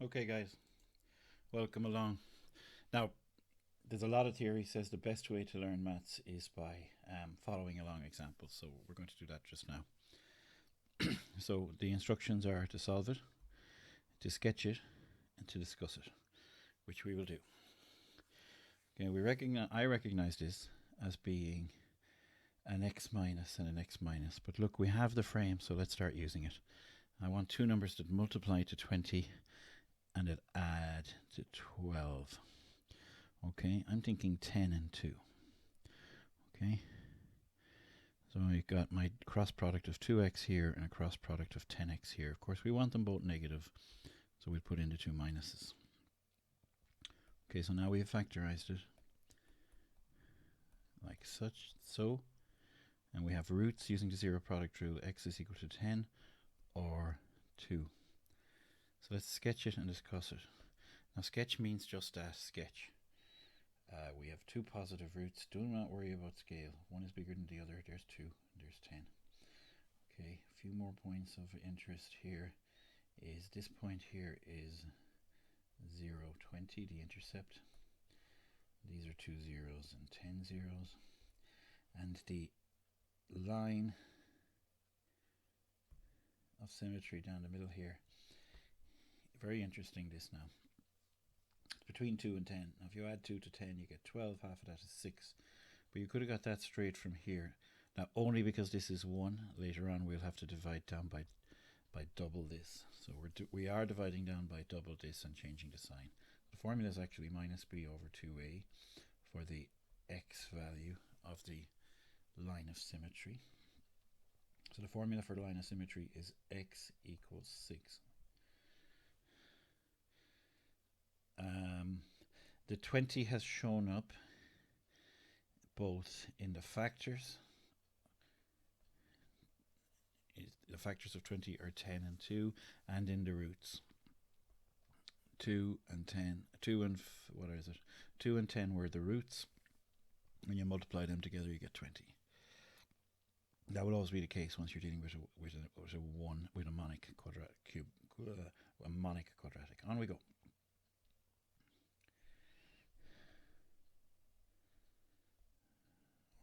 Okay, guys, welcome along. Now, there's a lot of theory says the best way to learn maths is by following along examples. So we're going to do that just now. So the instructions are to solve it, to sketch it, and to discuss it, which we will do. Okay, I recognize this as being an x minus and an x minus, but look, we have the frame, so let's start using it. I want two numbers that multiply to 20 and that add to 12. Okay, I'm thinking 10 and 2. Okay, so I got my cross product of 2x here and a cross product of 10x here. Of course, we want them both negative, so we put in the two minuses. Okay, so now we have factorized it like such, so, and we have roots using the zero product rule. X is equal to 10 or 2. So let's sketch it and discuss it. Now, sketch means just a sketch. We have two positive roots. Do not worry about scale. One is bigger than the other. There's 2, there's 10. Okay, a few more points of interest here is this point here is 0, 20, the intercept. These are 2 zeros and 10 zeros. And the line of symmetry down the middle here. Very interesting this now. Between 2 and 10. Now if you add 2 to 10 you get 12, half of that is 6. But you could have got that straight from here. Now only because this is 1, later on we'll have to divide down by double this. So we are dividing down by double this and changing the sign. The formula is actually minus b over 2a for the x value of the line of symmetry. So the formula for the line of symmetry is x equals 6. The 20 has shown up both in the factors. The factors of 20 are 10 and 2, and in the roots. 2 and 10, 2 and, what is it? 2 and 10 were the roots. When you multiply them together, you get 20. That will always be the case once you're dealing with a monic quadratic cube, a monic quadratic. On we go.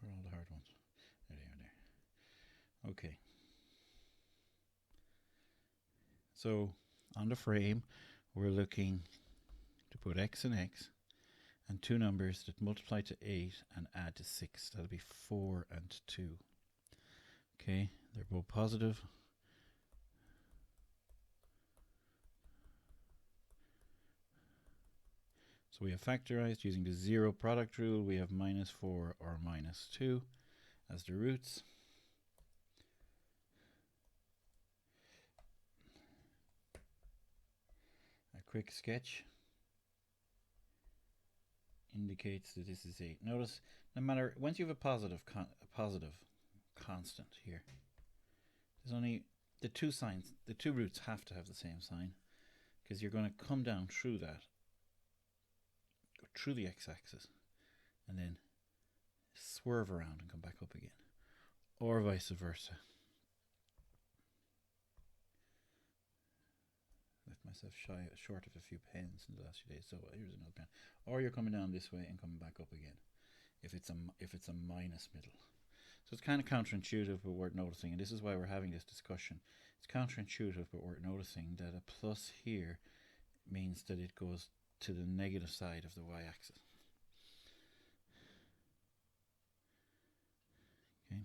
Where are all the hard ones? There they are there. Okay. So on the frame, we're looking to put x and x and two numbers that multiply to 8 and add to 6. That'll be 4 and 2. Okay, they're both positive. So we have factorized using the zero product rule. We have minus 4 or minus 2 as the roots. A quick sketch indicates that this is 8. Notice, no matter, once you have a positive constant here, there's only the two signs, the two roots have to have the same sign, because you're going to come down through that, go through the x-axis, and then swerve around and come back up again, or vice versa. Left myself short of a few pens in the last few days, so here's another pen. Or you're coming down this way and coming back up again, if it's a minus middle. So it's kind of counterintuitive, but worth noticing, and this is why we're having this discussion. It's counterintuitive, but worth noticing that a plus here means that it goes to the negative side of the y-axis. Okay.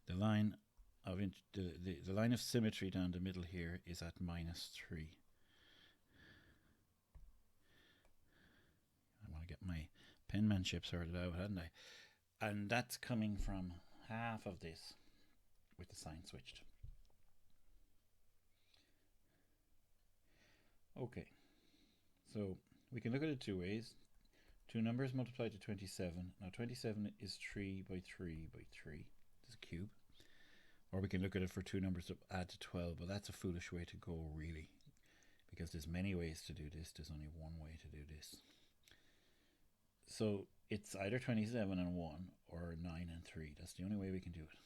The line of the line of symmetry down the middle here is at minus 3. I want to get my penmanship sorted out, hadn't I? And that's coming from half of this with the sign switched. Okay, so we can look at it two ways. Two numbers multiplied to 27. Now 27 is 3 by 3 by 3. It's a cube. Or we can look at it for two numbers that add to 12, but that's a foolish way to go, really, because there's many ways to do this. There's only one way to do this. So it's either 27 and 1 or 9 and 3. That's the only way we can do it.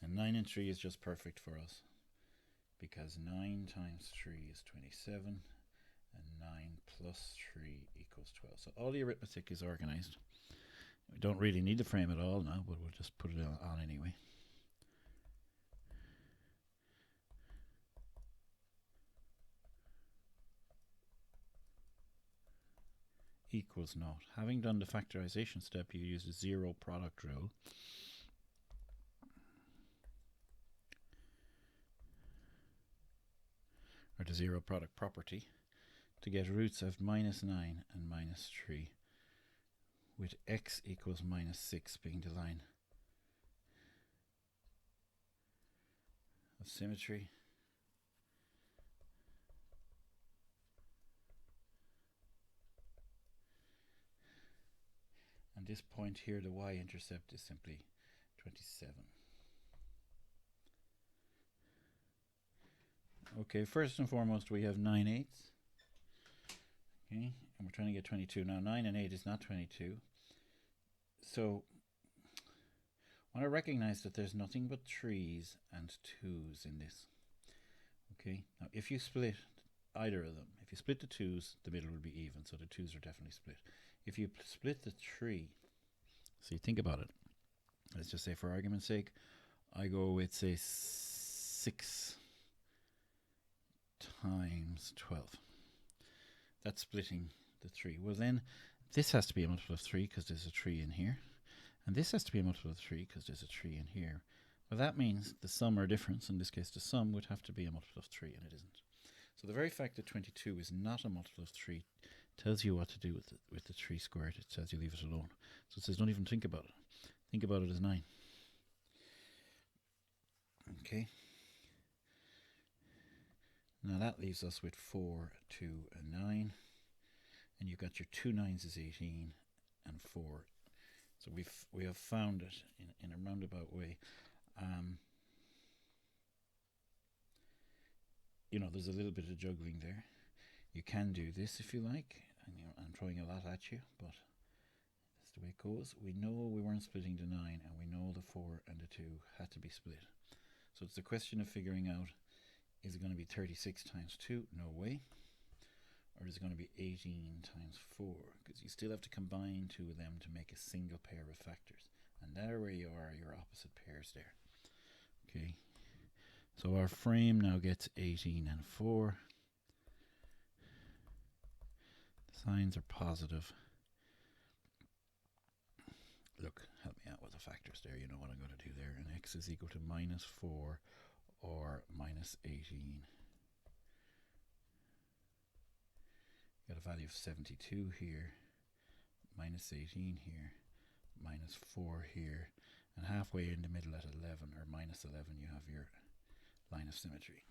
And 9 and 3 is just perfect for us, because 9 times 3 is 27, 9 plus 3 equals 12. So all the arithmetic is organized. We don't really need the frame at all now, but we'll just put it on anyway. Equals naught. Having done the factorization step, you use the zero product rule. Or the zero product property to get roots of -9 and -3, with x equals -6 being the line of symmetry. And this point here, the y-intercept is simply 27. Okay, first and foremost, we have 9/8. Okay, and we're trying to get 22. Now, 9 and 8 is not 22. So, I want to recognize that there's nothing but 3's and 2's in this. Okay, now if you split either of them, if you split the 2's, the middle will be even, so the 2's are definitely split. If you split the 3, so you think about it, let's just say for argument's sake, I go with, say, 6 times 12. That's splitting the 3. Well, then this has to be a multiple of 3 because there's a 3 in here, and this has to be a multiple of 3 because there's a 3 in here. Well, that means the sum or difference, in this case the sum, would have to be a multiple of 3, and it isn't. So the very fact that 22 is not a multiple of 3 tells you what to do with the 3 squared. It says you leave it alone. So it says don't even think about it. Think about it as 9. Okay. Now that leaves us with 4, 2, and 9. And you've got your 2 9's is 18 and 4. So we have found it in a roundabout way. You know, there's a little bit of juggling there. You can do this if you like. And you know, I'm throwing a lot at you, but that's the way it goes. We know we weren't splitting the 9, and we know the 4 and the 2 had to be split. So it's a question of figuring out, is it going to be 36 times 2? No way. Or is it going to be 18 times 4? Because you still have to combine 2 of them to make a single pair of factors. And there where you are, your opposite pairs there. Okay. So our frame now gets 18 and 4. The signs are positive. Look, help me out with the factors there. You know what I'm going to do there. And x is equal to -4 or -18. Got a value of 72 here, -18 here, -4 here, and halfway in the middle at 11 or -11 you have your line of symmetry.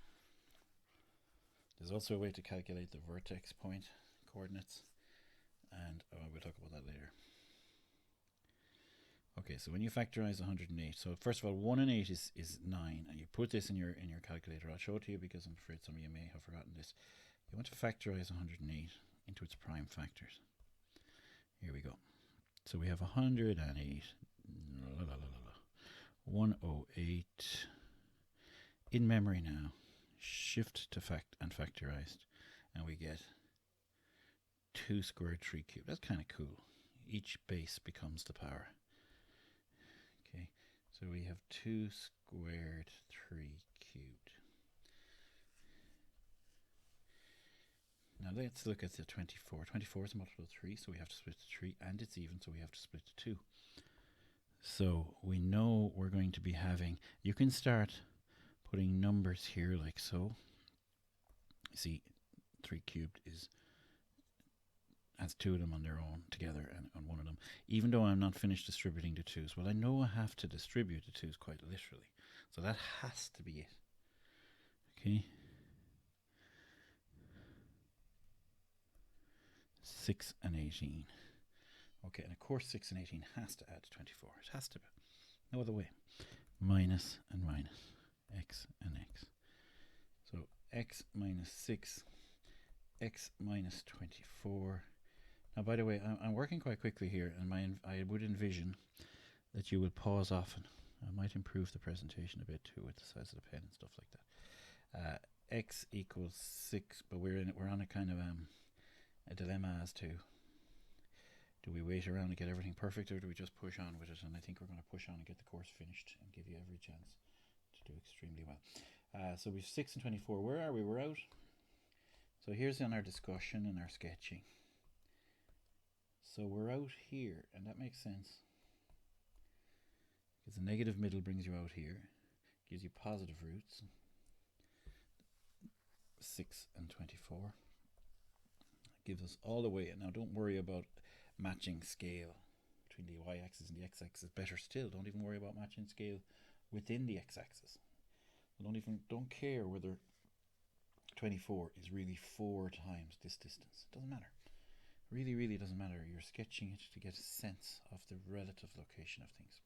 There's also a way to calculate the vertex point coordinates, and we'll talk about that later. Okay, so when you factorize 108, so first of all, 1 and 8 is 9, and you put this in your calculator. I'll show it to you because I'm afraid some of you may have forgotten this. You want to factorize 108 into its prime factors. Here we go. So we have 108, 108. In memory now, shift to factorized, and we get 2 squared 3 cubed. That's kind of cool. Each base becomes the power. Okay, so we have 2 squared 3 cubed. Now let's look at the 24. 24 is a multiple of 3, so we have to split the 3, and it's even, so we have to split the 2. So we know we're going to be having, you can start putting numbers here like so. You see, 3 cubed has 2 of them on their own together, and on one of them, even though I'm not finished distributing the 2's. Well, I know I have to distribute the 2's quite literally, so that has to be it. Okay. 6 and 18. Okay, and of course 6 and 18 has to add to 24. It has to be. No other way. Minus and minus. X and x. So x minus 6, x minus 24. Now, by the way, I'm working quite quickly here, and I would envision that you would pause often. I might improve the presentation a bit too with the size of the pen and stuff like that. X equals 6, but we're on a kind of a dilemma as to, do we wait around and get everything perfect, or do we just push on with it? And I think we're going to push on and get the course finished and give you every chance to do extremely well. So we've 6 and 24. Where are we? We're out. So here's in our discussion and our sketching. So we're out here, and that makes sense, because the negative middle brings you out here, gives you positive roots, 6 and 24. Gives us all the way. Now don't worry about matching scale between the y-axis and the x-axis. Better still, don't even worry about matching scale within the x-axis. Don't care whether 24 is really 4 times this distance. It doesn't matter. Really doesn't matter. You're sketching it to get a sense of the relative location of things.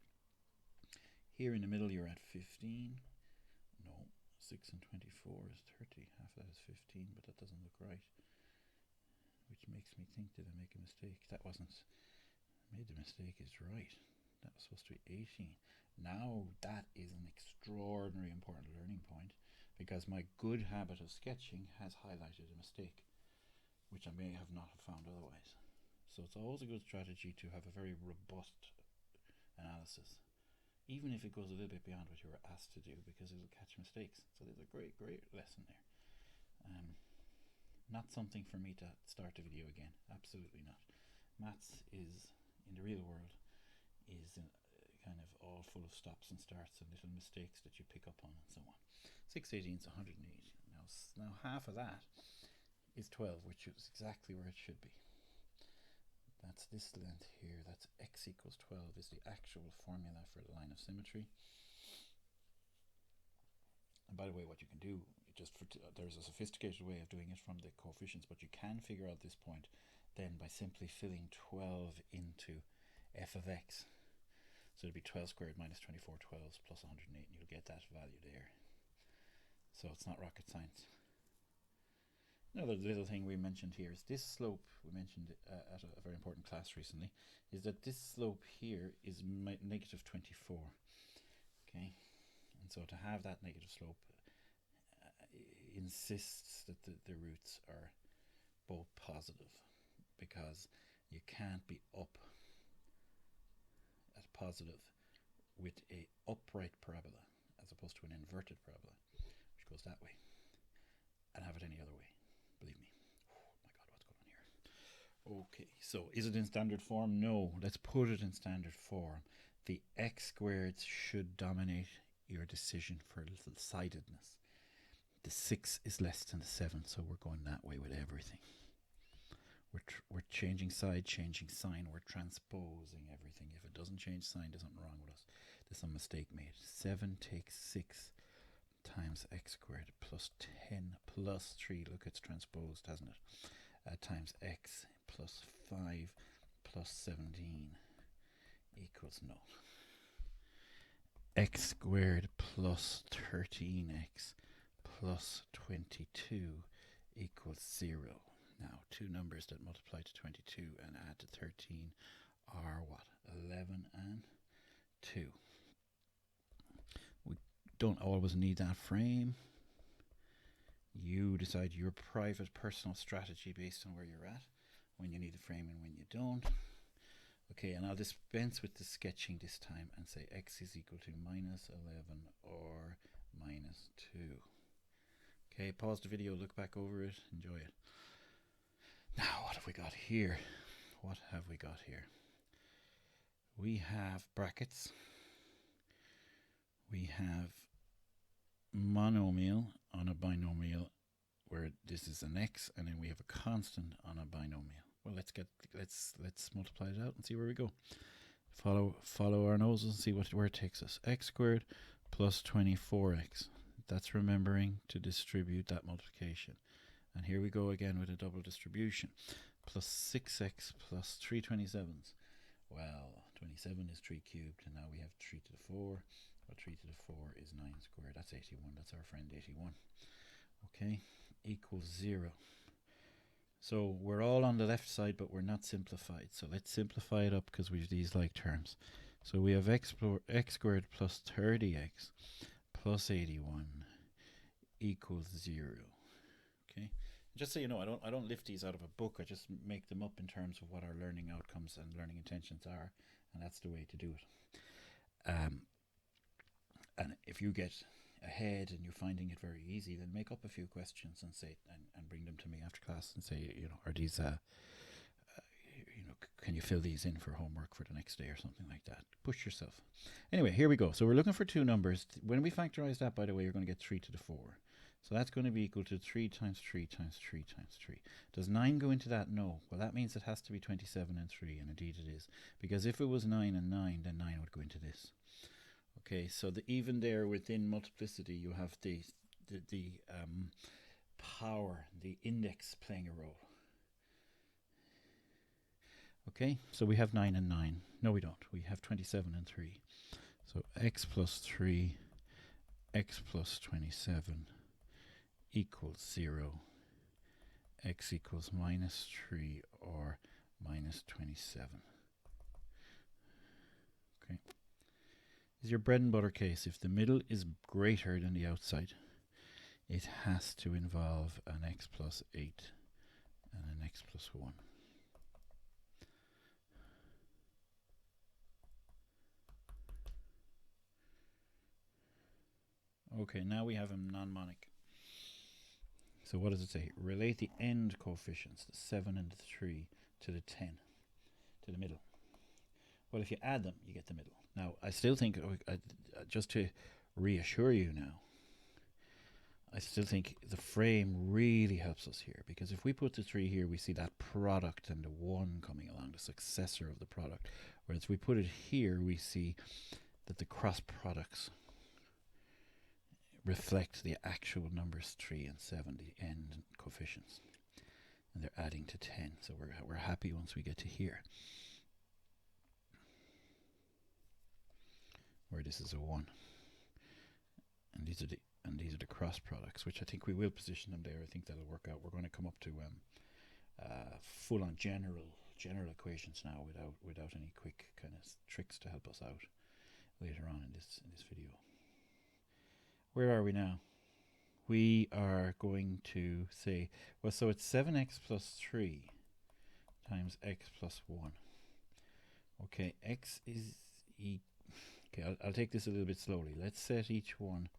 Here in the middle you're at 15. No, 6 and 24 is 30. Half of that is 15, but that doesn't look right. Which makes me think, did I make a mistake? That wasn't. Made the mistake is right. That was supposed to be 18. Now that is an extraordinary important learning point, because my good habit of sketching has highlighted a mistake, which I may have not found otherwise. So it's always a good strategy to have a very robust analysis, even if it goes a little bit beyond what you were asked to do, because it will catch mistakes. So there's a great lesson there. Not something for me to start the video again. Absolutely not. Maths is, in the real world, is kind of all full of stops and starts and little mistakes that you pick up on and so on. 618 is 108. Now half of that is 12, which is exactly where it should be. That's this length here. That's x equals 12 is the actual formula for the line of symmetry. And by the way, what you can do, there's a sophisticated way of doing it from the coefficients, but you can figure out this point then by simply filling 12 into f of x. So it'd be 12 squared minus 24 12s plus 108, and you'll get that value there. So it's not rocket science. Another little thing we mentioned here is this slope. We mentioned at a very important class recently, is that this slope here is negative 24. Okay, and so to have that negative slope insists that the roots are both positive, because you can't be up at positive with a upright parabola as opposed to an inverted parabola, which goes that way, and have it any other way. Believe me. Oh my god, what's going on here? Okay, so is it in standard form? No. Let's put it in standard form. The x squareds should dominate your decision for little sidedness. The 6 is less than the 7, so we're going that way with everything. We're changing side, changing sign. We're transposing everything. If it doesn't change sign, there's something wrong with us. There's some mistake made. 7 takes 6 times x squared plus 10 plus 3. Look, it's transposed, hasn't it? Times x plus 5 plus 17 equals null. X squared plus 13x plus 22 equals 0. Now, two numbers that multiply to 22 and add to 13 are what? 11 and 2. We don't always need that frame. You decide your private personal strategy based on where you're at, when you need the frame and when you don't. Okay, and I'll dispense with the sketching this time and say x is equal to minus 11 or minus 2. Okay, pause the video, look back over it, enjoy it. Now, what have we got here? What have we got here? We have brackets. We have monomial on a binomial where this is an x, and then we have a constant on a binomial. Well, let's multiply it out and see where we go. Follow our noses and see where it takes us. X squared plus 24x. That's remembering to distribute that multiplication. And here we go again with a double distribution. Plus 6x plus 3 27s. Well, 27 is 3 cubed, and now we have 3 to the 4. Well, 3 to the 4 is 9 squared. That's 81. That's our friend 81. Okay, equals 0. So we're all on the left side, but we're not simplified. So let's simplify it up because we have these like terms. So we have x squared plus 30x plus 81 equals 0. Okay, Just so you know, I don't lift these out of a book. I just make them up in terms of what our learning outcomes and learning intentions are, and that's the way to do it. And if you get ahead and you're finding it very easy, then make up a few questions and say and bring them to me after class and say, you know, are these can you fill these in for homework for the next day or something like that? Push yourself. Anyway, here we go. So we're looking for two numbers. When we factorize that, by the way, you're going to get 3 to the 4. So that's going to be equal to 3 times 3 times 3 times 3. Does 9 go into that? No. Well, that means it has to be 27 and 3, and indeed it is. Because if it was 9 and 9, then 9 would go into this. Okay, so even there within multiplicity, you have the power, the index playing a role. Okay, so we have 9 and 9. No, we don't. We have 27 and 3. So x plus 3, x plus 27 equals 0. X equals minus 3 or minus 27. Okay. This is your bread and butter case. If the middle is greater than the outside, it has to involve an x plus 8 and an x plus 1. Okay, now we have a mnemonic. So what does it say? Relate the end coefficients, the 7 and the 3, to the 10, to the middle. Well, if you add them, you get the middle. Now, I still think, just to reassure you now, I still think the frame really helps us here, because if we put the 3 here, we see that product and the 1 coming along, the successor of the product. Whereas if we put it here, we see that the cross products reflect the actual numbers 3 and 7, the end coefficients, and they're adding to 10. So we're happy once we get to here, where this is a 1, and these are the cross products, which I think we will position them there. I think that'll work out. We're going to come up to full-on general equations now, without any quick kind of tricks to help us out later on in this video. Where are we now? We are going to say, well, so it's 7x plus 3 times x plus 1. Okay, x is okay, I'll take this a little bit slowly. Let's set each one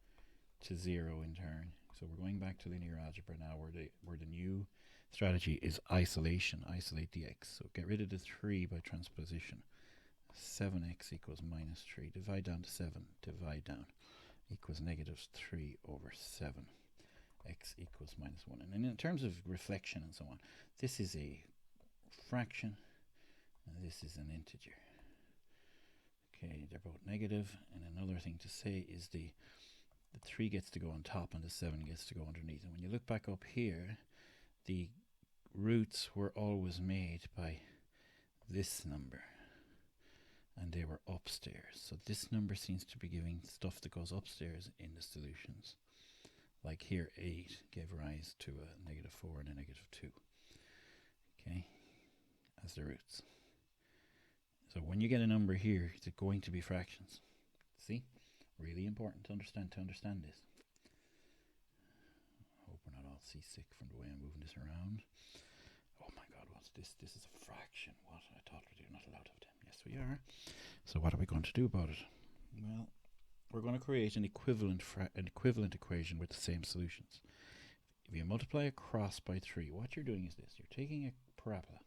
to 0 in turn. So we're going back to linear algebra now, where the new strategy is isolation. Isolate the x. So get rid of the 3 by transposition. 7x equals minus 3. Divide down to 7. Divide down. Equals negative 3 over 7. X equals minus 1. And in terms of reflection and so on, this is a fraction and this is an integer. Okay, they're both negative. And another thing to say is the 3 gets to go on top and the 7 gets to go underneath. And when you look back up here, the roots were always made by this number, and they were upstairs. So this number seems to be giving stuff that goes upstairs in the solutions. Like here, 8 gave rise to a negative 4 and a negative 2. Okay, as the roots. So when you get a number here, it's going to be fractions. See? Really important to understand this. I hope we're not all seasick from the way I'm moving this around. Oh my God, what's this? This is a fraction. What? I thought we were not allowed to have them. Yes, we are. So what are we going to do about it? Well, we're going to create an equivalent equation with the same solutions. If you multiply across by 3, what you're doing is this. You're taking a parabola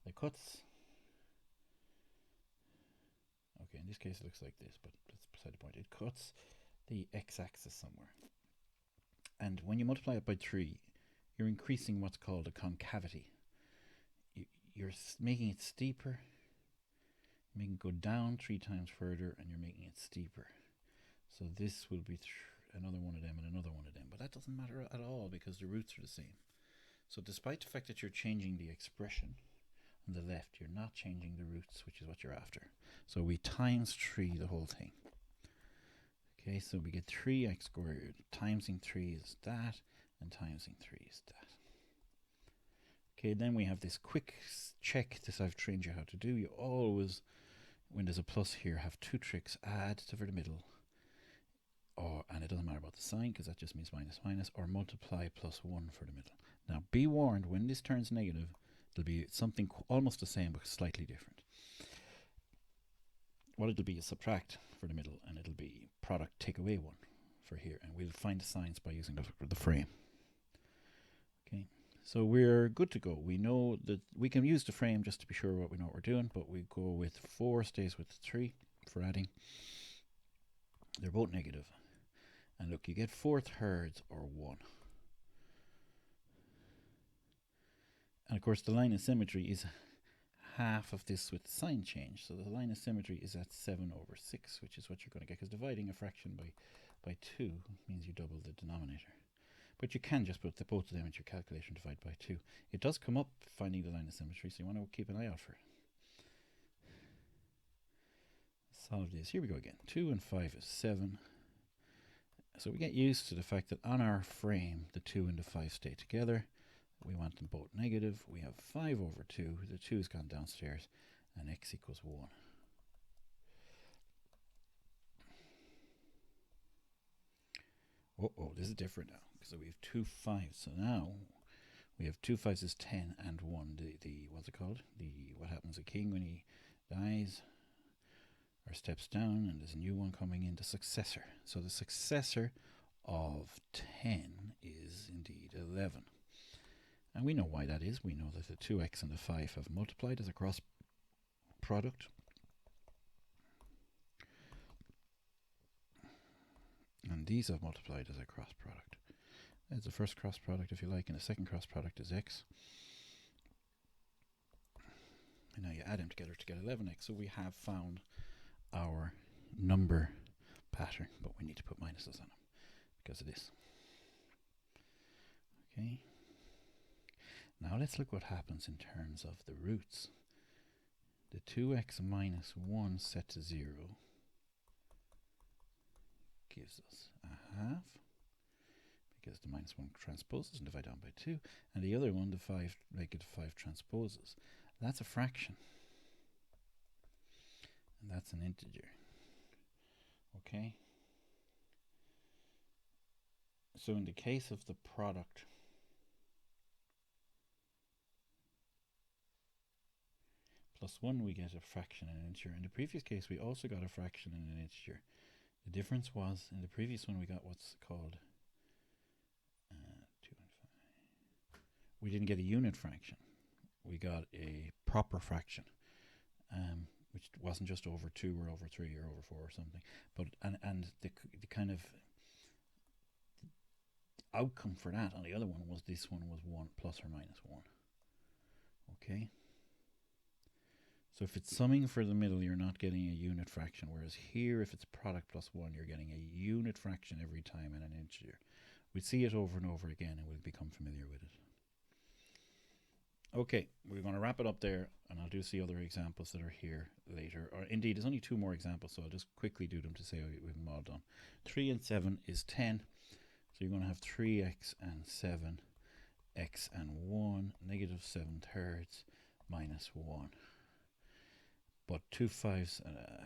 that cuts. Okay, in this case it looks like this, but that's beside the point. It cuts the x-axis somewhere. And when you multiply it by 3, you're increasing what's called a concavity. You're making it steeper, making it go down 3 times further, and you're making it steeper. So this will be another one of them and another one of them. But that doesn't matter at all because the roots are the same. So despite the fact that you're changing the expression on the left, you're not changing the roots, which is what you're after. So we times 3 the whole thing. Okay, so we get 3x squared. Timesing 3 is that, and timesing 3 is that. Okay, then we have this quick check that I've trained you how to do. You always, when there's a plus here, have 2 tricks. Add to for the middle, and it doesn't matter about the sign because that just means minus minus, or multiply plus 1 for the middle. be warned, when this turns negative, it'll be something almost the same but slightly different. What it'll be is subtract for the middle, and it'll be product take away 1 for here, and we'll find the signs by using the frame. Okay, so we're good to go. We know that we can use the frame just to be sure what we know what we're doing, but we go with 4 stays with 3 for adding. They're both negative. And look, you get 4/3 or 1. And of course the line of symmetry is half of this with the sign change. So the line of symmetry is at 7/6, which is what you're going to get, because dividing a fraction by 2 means you double the denominator. But you can just put both of them into your calculation, divide by 2. It does come up finding the line of symmetry, so you want to keep an eye out for it. Solve this. Here we go again. 2 and 5 is 7. So we get used to the fact that on our frame, the 2 and the 5 stay together. We want them both negative. We have 5/2. The 2 has gone downstairs, and x equals 1. Oh, this is different now, because we have 2 5s. So now we have 2 5s is 10 and 1. The what's it called? What happens to a king when he dies or steps down, and there's a new one coming in, the successor. So the successor of 10 is indeed 11. And we know why that is. We know that the 2x and the 5 have multiplied as a cross product. And these have multiplied as a cross product. That's the first cross product, if you like, and the second cross product is x. And now you add them together to get 11x. So we have found our number pattern, but we need to put minuses on them because of this. Okay. Now let's look what happens in terms of the roots. The 2x minus 1 set to 0 gives us a half, because the minus 1 transposes and divide down by 2, and the other one, the 5, negative 5 transposes. That's a fraction, and that's an integer. Okay? So in the case of the product, plus 1, we get a fraction and an integer. In the previous case, we also got a fraction and an integer. The difference was, in the previous one, we got what's called 2 and 5. We didn't get a unit fraction. We got a proper fraction, which wasn't just over 2 or over 3 or over 4 or something. But and the kind of outcome for that on the other one was this one was 1 plus or minus 1. Okay? So if it's summing for the middle, you're not getting a unit fraction, whereas here, if it's product plus 1, you're getting a unit fraction every time and an integer. We'd see it over and over again, and we'll become familiar with it. Okay, we're going to wrap it up there, and I'll do see other examples that are here later. Or indeed, there's only 2 more examples, so I'll just quickly do them to say we've them all done. 3 and 7 is 10, so you're going to have 3x and 7, x and 1, negative 7/3, minus 1. But 2 5s,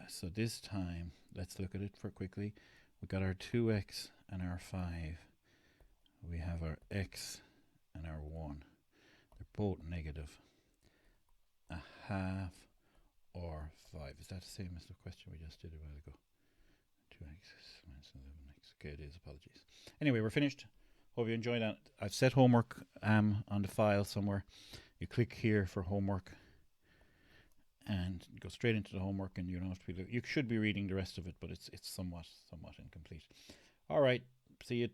so this time, let's look at it for quickly. We got our 2x and our 5. We have our x and our 1. They're both negative. A half or 5. Is that the same as the question we just did a while ago? 2x minus 11x. Okay, it is. Apologies. Anyway, we're finished. Hope you enjoyed that. I've set homework on the file somewhere. You click here for homework and go straight into the homework, and you don't have to be. You should be reading the rest of it, but it's somewhat incomplete. All right. See you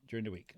during the week.